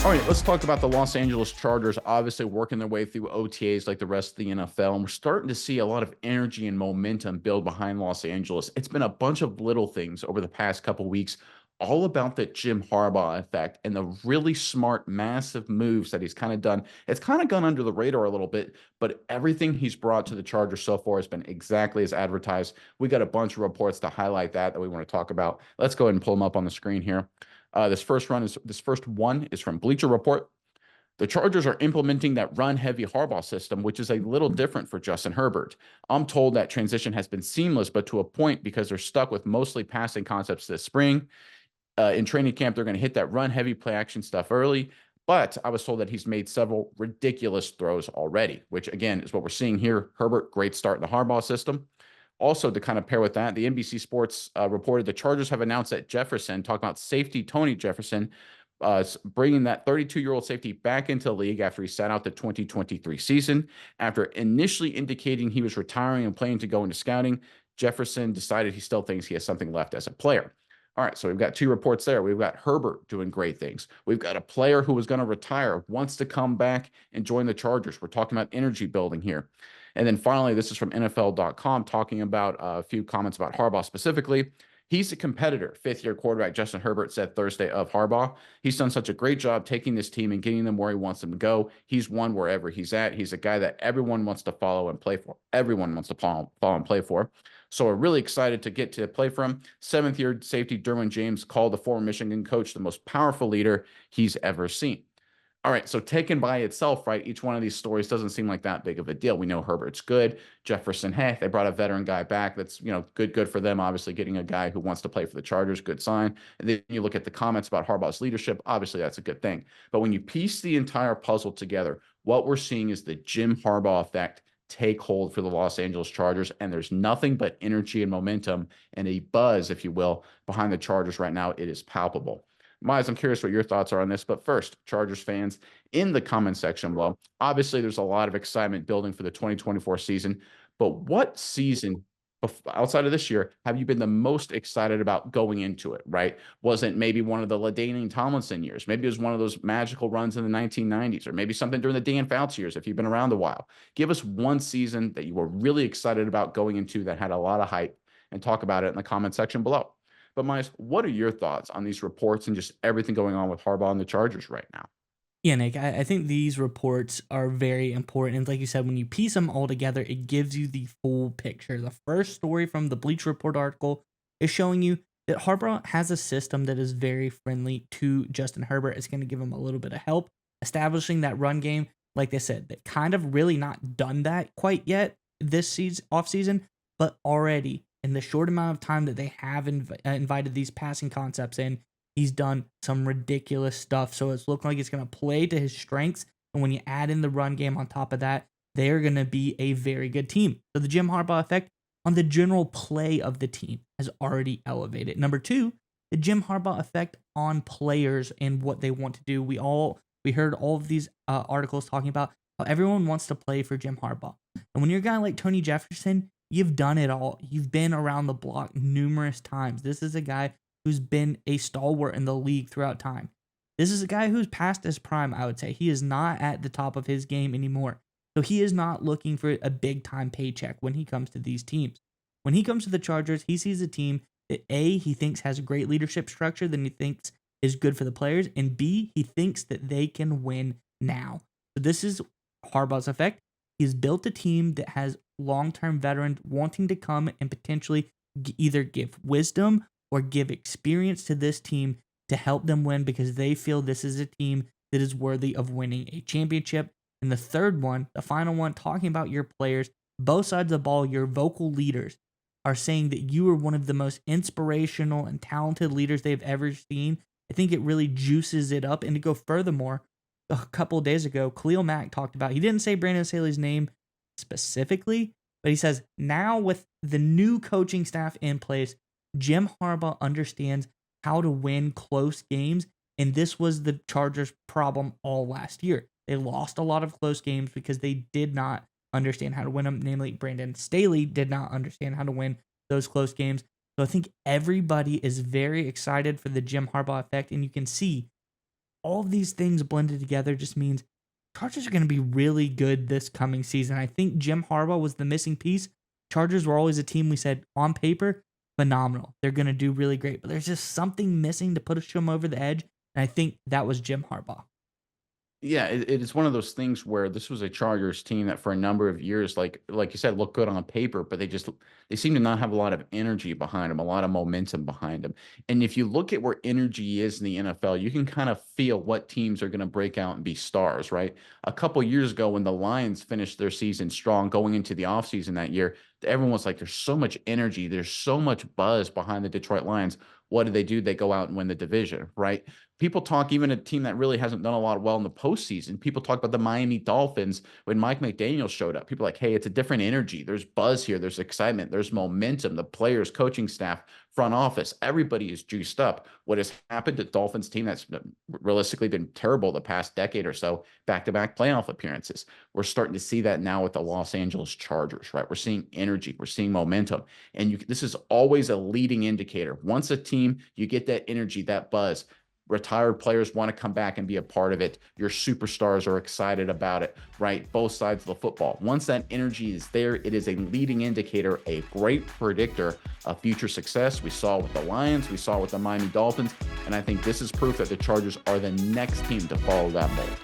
All right, let's talk about the Los Angeles Chargers, obviously working their way through OTAs like the rest of the NFL. And we're starting to see a lot of energy and momentum build behind Los Angeles. It's been a bunch of little things over the past couple weeks, all about the Jim Harbaugh effect and the really smart, massive moves that he's kind of done. It's kind of gone under the radar a little bit, but everything he's brought to the Chargers so far has been exactly as advertised. We got a bunch of reports to highlight that we want to talk about. Let's go ahead and pull them up on the screen here. This first one is from Bleacher Report. The Chargers are implementing that run heavy Harbaugh system, which is a little different for Justin Herbert. I'm told that transition has been seamless, but to a point because they're stuck with mostly passing concepts this spring. In training camp, they're going to hit that run heavy play action stuff early. But I was told that he's made several ridiculous throws already, which again is what we're seeing here. Herbert, great start in the Harbaugh system. Also, to kind of pair with that, the NBC Sports reported the Chargers have announced that Jefferson, talking about safety Tony Jefferson, bringing that 32-year-old safety back into the league after he sat out the 2023 season. After initially indicating he was retiring and planning to go into scouting, Jefferson decided he still thinks he has something left as a player. All right, so we've got two reports there. We've got Herbert doing great things. We've got a player who was going to retire, wants to come back and join the Chargers. We're talking about energy building here. And then finally, this is from NFL.com talking about a few comments about Harbaugh specifically. He's a competitor, fifth-year quarterback Justin Herbert said Thursday of Harbaugh. He's done such a great job taking this team and getting them where he wants them to go. He's won wherever he's at. He's a guy that everyone wants to follow and play for. Everyone wants to follow and play for. So we're really excited to get to play for him. Seventh-year safety Derwin James called the former Michigan coach the most powerful leader he's ever seen. All right, so taken by itself, right, each one of these stories doesn't seem like that big of a deal. We know Herbert's good. Jefferson, hey, they brought a veteran guy back. That's, good for them. Obviously, getting a guy who wants to play for the Chargers, good sign. And then you look at the comments about Harbaugh's leadership. Obviously, that's a good thing. But when you piece the entire puzzle together, what we're seeing is the Jim Harbaugh effect take hold for the Los Angeles Chargers, and there's nothing but energy and momentum and a buzz, if you will, behind the Chargers right now. It is palpable. Miles, I'm curious what your thoughts are on this, but first, Chargers fans in the comment section below. Obviously, there's a lot of excitement building for the 2024 season, but what season outside of this year have you been the most excited about going into it, right? Wasn't maybe one of the LaDainian Tomlinson years? Maybe it was one of those magical runs in the 1990s, or maybe something during the Dan Fouts years if you've been around a while. Give us one season that you were really excited about going into that had a lot of hype, and talk about it in the comment section below. But Miles, what are your thoughts on these reports and just everything going on with Harbaugh and the Chargers right now? Yeah, Nick, I think these reports are very important. And like you said, when you piece them all together, it gives you the full picture. The first story from the Bleacher Report article is showing you that Harbaugh has a system that is very friendly to Justin Herbert. It's going to give him a little bit of help establishing that run game. Like they said, they've kind of really not done that quite yet this season, off season, but already in the short amount of time that they have invited these passing concepts in, he's done some ridiculous stuff. So it's looking like it's going to play to his strengths. And when you add in the run game on top of that, they're going to be a very good team. So the Jim Harbaugh effect on the general play of the team has already elevated. Number two, the Jim Harbaugh effect on players and what they want to do. We heard all of these articles talking about how everyone wants to play for Jim Harbaugh. And when you're a guy like Tony Jefferson, you've done it all. You've been around the block numerous times. This is a guy who's been a stalwart in the league throughout time. This is a guy who's past his prime, I would say. He is not at the top of his game anymore. So he is not looking for a big time paycheck when he comes to these teams. When he comes to the Chargers, he sees a team that A, he thinks has a great leadership structure that he thinks is good for the players, and B, he thinks that they can win now. So this is Harbaugh's effect. He's built a team that has long-term veterans wanting to come and potentially either give wisdom or give experience to this team to help them win because they feel this is a team that is worthy of winning a championship. And the third one, the final one, talking about your players, both sides of the ball, your vocal leaders are saying that you are one of the most inspirational and talented leaders they've ever seen. I think it really juices it up. And to go furthermore, a couple of days ago, Khalil Mack talked about, he didn't say Brandon Staley's name specifically, but he says, now with the new coaching staff in place, Jim Harbaugh understands how to win close games, and this was the Chargers' problem all last year. They lost a lot of close games because they did not understand how to win them. Namely, Brandon Staley did not understand how to win those close games. So I think everybody is very excited for the Jim Harbaugh effect, and you can see all of these things blended together just means Chargers are going to be really good this coming season. I think Jim Harbaugh was the missing piece. Chargers were always a team we said on paper, phenomenal. They're going to do really great, but there's just something missing to push them over the edge. And I think that was Jim Harbaugh. Yeah, it is one of those things where this was a Chargers team that for a number of years, like you said, looked good on paper, but they seem to not have a lot of energy behind them, a lot of momentum behind them. And if you look at where energy is in the NFL, you can kind of feel what teams are going to break out and be stars, right? A couple years ago, when the Lions finished their season strong going into the offseason that year, everyone was like, there's so much energy, there's so much buzz behind the Detroit Lions. What do? They go out and win the division, right? People talk, even a team that really hasn't done a lot well in the postseason. People talk about the Miami Dolphins when Mike McDaniel showed up. People are like, hey, it's a different energy. There's buzz here. There's excitement. There's momentum. The players, coaching staff, front office, everybody is juiced up. What has happened to Dolphins team that's realistically been terrible the past decade or so, back-to-back playoff appearances. We're starting to see that now with the Los Angeles Chargers, right? We're seeing energy. We're seeing momentum. And this is always a leading indicator. Once a team, you get that energy, that buzz, retired players want to come back and be a part of it. Your superstars are excited about it, right? Both sides of the football. Once that energy is there, it is a leading indicator, a great predictor of future success. We saw with the Lions, we saw with the Miami Dolphins, and I think this is proof that the Chargers are the next team to follow that mold.